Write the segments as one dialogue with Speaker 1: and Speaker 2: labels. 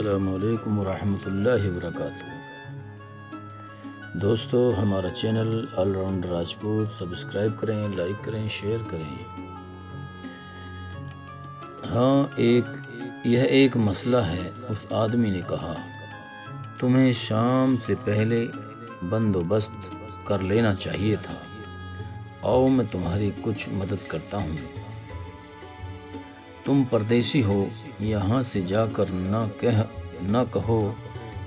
Speaker 1: السلام علیکم ورحمۃ اللہ وبرکاتہ۔ دوستو، ہمارا channel all round Rajput subscribe کریں، لائک کریں، شیئر کریں۔ یہ ایک مسئلہ ہے۔ اس آدمی نے کہا، تمہیں شام سے پہلے بندوبست کر لینا چاہیے تھا۔ آؤ میں تمہاری کچھ مدد کرتا ہوں۔ تم پردیسی ہو، یہاں سے جا کر نہ کہو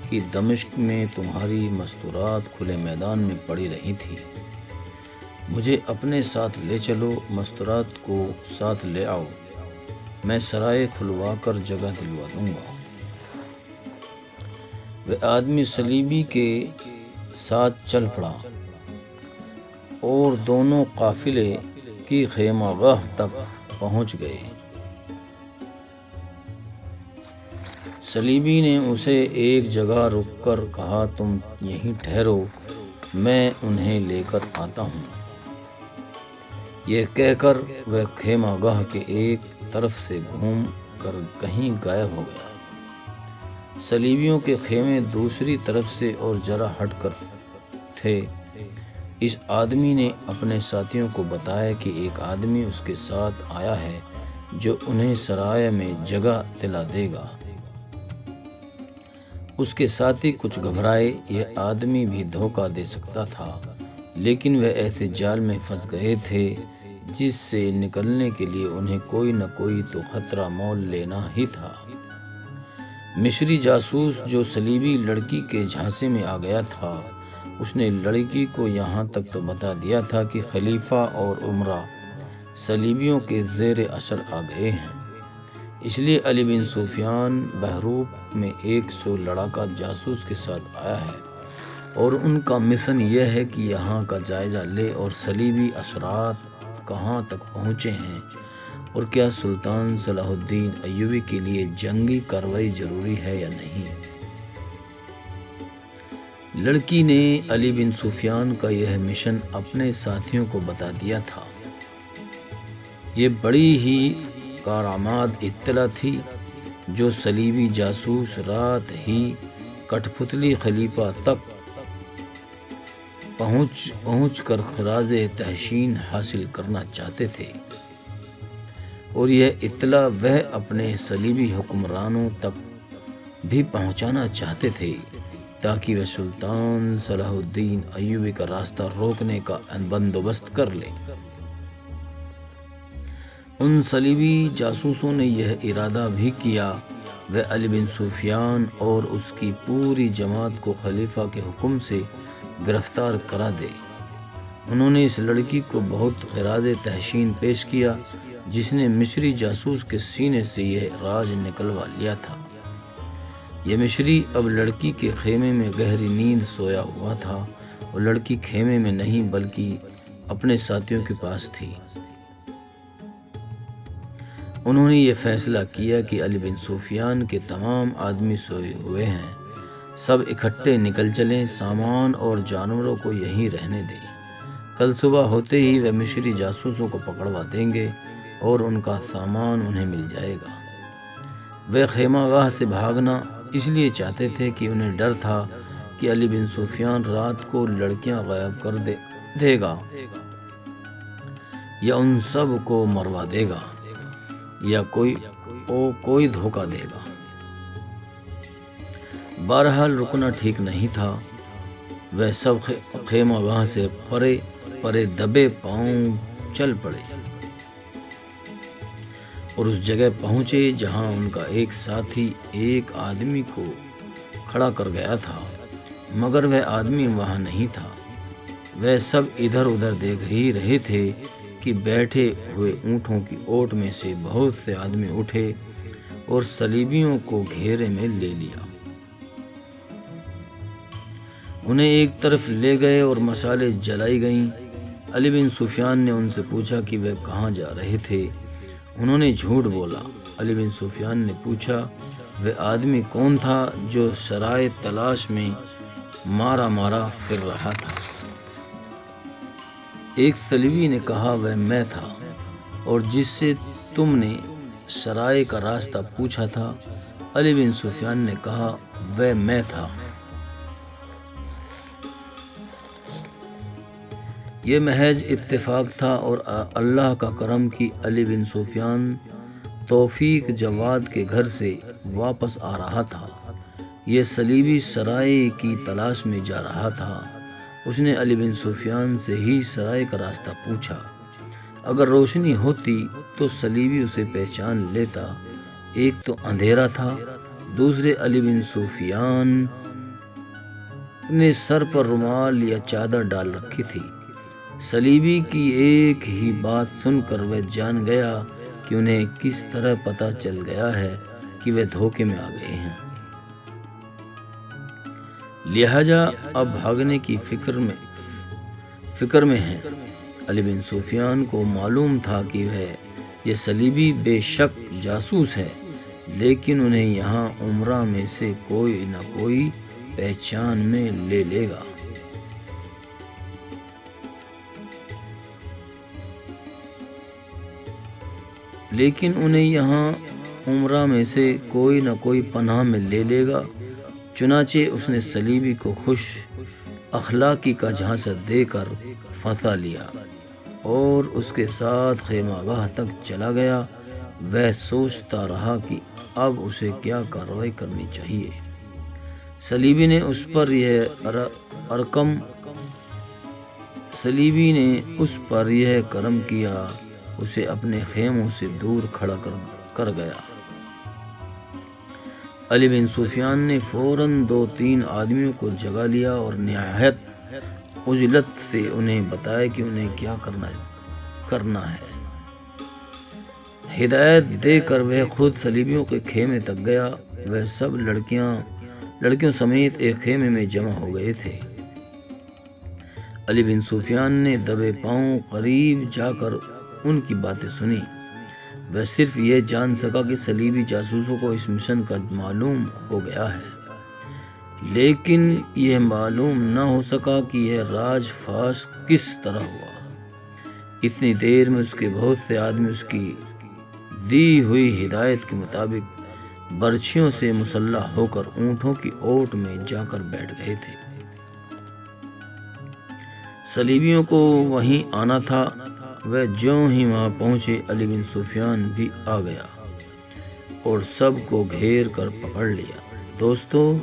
Speaker 1: کہ دمشق میں تمہاری مستورات کھلے میدان میں پڑی رہی تھی۔ مجھے اپنے ساتھ لے چلو، مستورات کو ساتھ لے آؤ، میں سرائے کھلوا کر جگہ دلوا دوں گا۔ وہ آدمی صلیبی کے ساتھ چل پڑا اور دونوں قافلے کی خیمہ گاہ تک پہنچ گئے۔ صلیبی نے اسے ایک جگہ رک کر کہا، تم یہیں ٹھہرو، میں انہیں لے کر آتا ہوں۔ یہ کہہ کر وہ خیمہ گاہ کے ایک طرف سے گھوم کر کہیں غائب ہو گیا۔ صلیبیوں کے خیمے دوسری طرف سے اور ذرا ہٹ کر تھے۔ اس آدمی نے اپنے ساتھیوں کو بتایا کہ ایک آدمی اس کے ساتھ آیا ہے جو انہیں سرائے میں جگہ دلا دے گا۔ اس کے ساتھی کچھ گھبرائے، یہ آدمی بھی دھوکہ دے سکتا تھا، لیکن وہ ایسے جال میں پھنس گئے تھے جس سے نکلنے کے لیے انہیں کوئی نہ کوئی تو خطرہ مول لینا ہی تھا۔ مصری جاسوس جو صلیبی لڑکی کے جھانسے میں آ گیا تھا، اس نے لڑکی کو یہاں تک تو بتا دیا تھا کہ خلیفہ اور عمرہ صلیبیوں کے زیر اثر آ گئے ہیں۔ اس لیے علی بن سفیان بحروب میں 100 لڑاکا جاسوس کے ساتھ آیا ہے اور ان کا مشن یہ ہے کہ یہاں کا جائزہ لے اور صلیبی اثرات کہاں تک پہنچے ہیں اور کیا سلطان صلاح الدین ایوبی کے لیے جنگی کارروائی ضروری ہے یا نہیں۔ لڑکی نے علی بن سفیان کا یہ مشن اپنے ساتھیوں کو بتا دیا تھا۔ یہ بڑی ہی کارآمد اطلاع تھی جو صلیبی جاسوس رات ہی کٹھ پتلی خلیفہ تک پہنچ کر خراج تحسین حاصل کرنا چاہتے تھے، اور یہ اطلاع وہ اپنے صلیبی حکمرانوں تک بھی پہنچانا چاہتے تھے تاکہ وہ سلطان صلاح الدین ایوبی کا راستہ روکنے کا بندوبست کر لیں۔ ان صلیبی جاسوسوں نے یہ ارادہ بھی کیا، وہ علی بن سفیان اور اس کی پوری جماعت کو خلیفہ کے حکم سے گرفتار کرا دے۔ انہوں نے اس لڑکی کو بہت خراج تحسین پیش کیا جس نے مصری جاسوس کے سینے سے یہ راز نکلوا لیا تھا۔ یہ مصری اب لڑکی کے خیمے میں گہری نیند سویا ہوا تھا اور لڑکی خیمے میں نہیں بلکہ اپنے ساتھیوں کے پاس تھی۔ انہوں نے یہ فیصلہ کیا کہ علی بن سفیان کے تمام آدمی سوئے ہوئے ہیں، سب اکٹھے نکل چلیں، سامان اور جانوروں کو یہیں رہنے دیں۔ کل صبح ہوتے ہی وہ مصری جاسوسوں کو پکڑوا دیں گے اور ان کا سامان انہیں مل جائے گا۔ وہ خیمہ گاہ سے بھاگنا اس لیے چاہتے تھے کہ انہیں ڈر تھا کہ علی بن سفیان رات کو لڑکیاں غائب کر دے گا یا ان سب کو مروا دے گا یا کوئی دھوکہ دے گا۔ بہرحال رکنا ٹھیک نہیں تھا۔ وہ سب خیمہ گاہ سے پرے دبے پاؤں چل پڑے اور اس جگہ پہنچے جہاں ان کا ایک ساتھی ایک آدمی کو کھڑا کر گیا تھا، مگر وہ آدمی وہاں نہیں تھا۔ وہ سب ادھر ادھر دیکھ ہی رہے تھے کہ بیٹھے ہوئے اونٹوں کی اوٹ میں سے بہت سے آدمی اٹھے اور صلیبیوں کو گھیرے میں لے لیا۔ انہیں ایک طرف لے گئے اور مشالیں جلائی گئیں۔ علی بن سفیان نے ان سے پوچھا کہ وہ کہاں جا رہے تھے۔ انہوں نے جھوٹ بولا۔ علی بن سفیان نے پوچھا، وہ آدمی کون تھا جو سرائے تلاش میں مارا پھر رہا تھا؟ ایک صلیبی نے کہا، وہ میں تھا، اور جس سے تم نے سرائے کا راستہ پوچھا تھا علی بن سفیان نے کہا وہ میں تھا۔ یہ محض اتفاق تھا اور اللہ کا کرم کی علی بن سفیان توفیق جواد کے گھر سے واپس آ رہا تھا۔ یہ صلیبی سرائے کی تلاش میں جا رہا تھا۔ اس نے علی بن سفیان سے ہی سرائے کا راستہ پوچھا۔ اگر روشنی ہوتی تو صلیبی اسے پہچان لیتا۔ ایک تو اندھیرا تھا، دوسرے علی بن سفیان نے سر پر رومال یا چادر ڈال رکھی تھی۔ صلیبی کی ایک ہی بات سن کر وہ جان گیا کہ انہیں کس طرح پتہ چل گیا ہے کہ وہ دھوکے میں آ گئے ہیں، لہذا اب بھاگنے کی فکر میں ہیں۔ علی بن سفیان کو معلوم تھا کہ یہ صلیبی بے شک جاسوس ہے، لیکن انہیں یہاں عمرہ میں سے کوئی نہ کوئی پہچان میں لے لے گا۔ پناہ میں لے لے گا۔ چنانچہ اس نے صلیبی کو خوش اخلاقی کا جھانسا دے کر پھنسا لیا اور اس کے ساتھ خیمہ گاہ تک چلا گیا۔ وہ سوچتا رہا کہ اب اسے کیا کارروائی کرنی چاہیے۔ صلیبی نے اس پر یہ کرم کیا، اسے اپنے خیموں سے دور کھڑا کر گیا۔ علی بن سفیان نے فوراً 2-3 آدمیوں کو جگا لیا اور نہایت عجلت سے انہیں بتایا کہ انہیں کیا کرنا ہے۔ ہدایت دے کر وہ خود صلیبیوں کے خیمے تک گیا۔ وہ سب لڑکیوں سمیت ایک خیمے میں جمع ہو گئے تھے۔ علی بن سفیان نے دبے پاؤں قریب جا کر ان کی باتیں سنی۔ وہ صرف یہ جان سکا کہ صلیبی جاسوسوں کو اس مشن کا معلوم ہو گیا ہے، لیکن یہ معلوم نہ ہو سکا کہ یہ راز فاش کس طرح ہوا۔ اتنی دیر میں اس کے بہت سے آدمی اس کی دی ہوئی ہدایت کے مطابق برچھیوں سے مسلح ہو کر اونٹوں کی اوٹ میں جا کر بیٹھ گئے تھے۔ صلیبیوں کو وہیں آنا تھا۔ وہ جوں ہی وہاں پہنچے، علی بن سفیان بھی آ گیا اور سب کو گھیر کر پکڑ لیا۔ دوستو،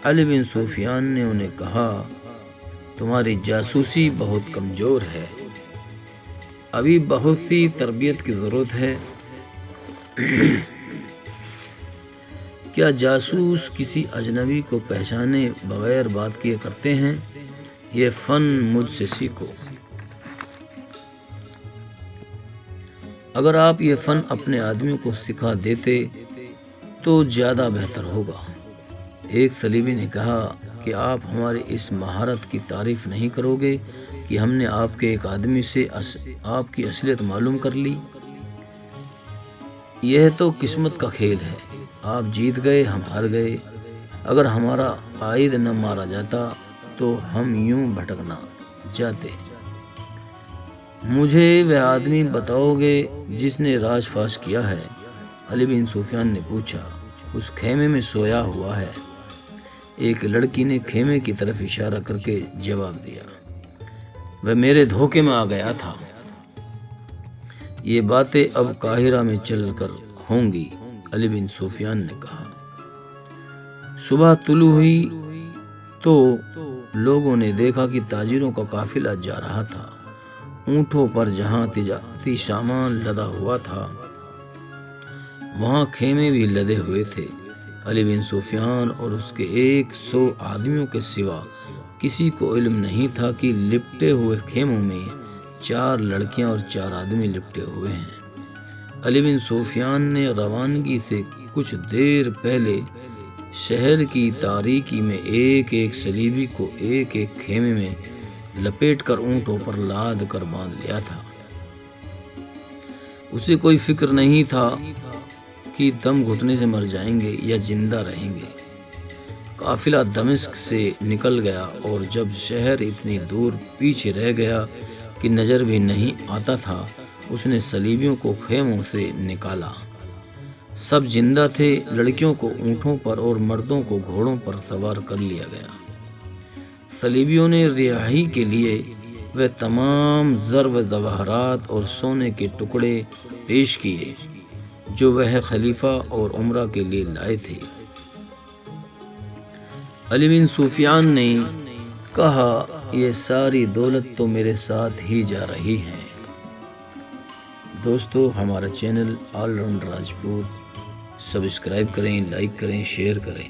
Speaker 1: علی بن سفیان نے انہیں کہا، تمہاری جاسوسی بہت کمزور ہے، ابھی بہت سی تربیت کی ضرورت ہے۔ کیا جاسوس کسی اجنبی کو پہچانے بغیر بات کیے کرتے ہیں؟ یہ فن مجھ سے سیکھو۔ اگر آپ یہ فن اپنے آدمیوں کو سکھا دیتے تو زیادہ بہتر ہوگا۔ ایک صلیبی نے کہا کہ آپ ہماری اس مہارت کی تعریف نہیں کرو گے کہ ہم نے آپ کے ایک آدمی سے آپ کی اصلیت معلوم کر لی۔ یہ تو قسمت کا کھیل ہے، آپ جیت گئے، ہم ہار گئے۔ اگر ہمارا قائد نہ مارا جاتا تو ہم یوں بھٹک نہ جاتے۔ مجھے وہ آدمی بتاؤ گے جس نے راز فاش کیا ہے؟ علی بن سفیان نے پوچھا۔ اس خیمے میں سویا ہوا ہے، ایک لڑکی نے خیمے کی طرف اشارہ کر کے جواب دیا۔ وہ میرے دھوکے میں آ گیا تھا۔ یہ باتیں اب قاہرہ میں چل کر ہوں گی، علی بن سفیان نے کہا۔ صبح طلوع ہوئی تو لوگوں نے دیکھا کہ تاجروں کا قافلہ جا رہا تھا۔ اونٹوں پر جہاں تجارتی سامان لدا ہوا تھا، وہاں خیمے بھی لدے ہوئے تھے۔ علی بن سفیان اور اس کے 100 آدمیوں کے سوا کسی کو علم نہیں تھا کہ لپٹے ہوئے خیموں میں 4 لڑکیاں اور 4 آدمی لپٹے ہوئے ہیں۔ علی بن سفیان نے روانگی سے کچھ دیر پہلے شہر کی تاریکی میں ایک صلیبی کو ایک خیمے میں لپیٹ کر اونٹوں پر لاد کر باندھ لیا تھا۔ اسے کوئی فکر نہیں تھا کہ دم گھٹنے سے مر جائیں گے یا زندہ رہیں گے۔ قافلہ دمشق سے نکل گیا اور جب شہر اتنی دور پیچھے رہ گیا کہ نظر بھی نہیں آتا تھا، اس نے صلیبیوں کو خیموں سے نکالا۔ سب زندہ تھے، لڑکیوں کو اونٹوں پر اور مردوں کو گھوڑوں پر سوار کر لیا گیا۔ صلیبیوں نے رہائی کے لیے وہ تمام زر و جواہرات اور سونے کے ٹکڑے پیش کیے جو وہ خلیفہ اور عمرہ کے لیے لائے تھے۔ علی بن سفیان نے کہا یہ ساری دولت تو میرے ساتھ ہی جا رہی ہے۔ دوستو، ہمارا channel all round Rajput subscribe کریں، لائک کریں، شیئر کریں۔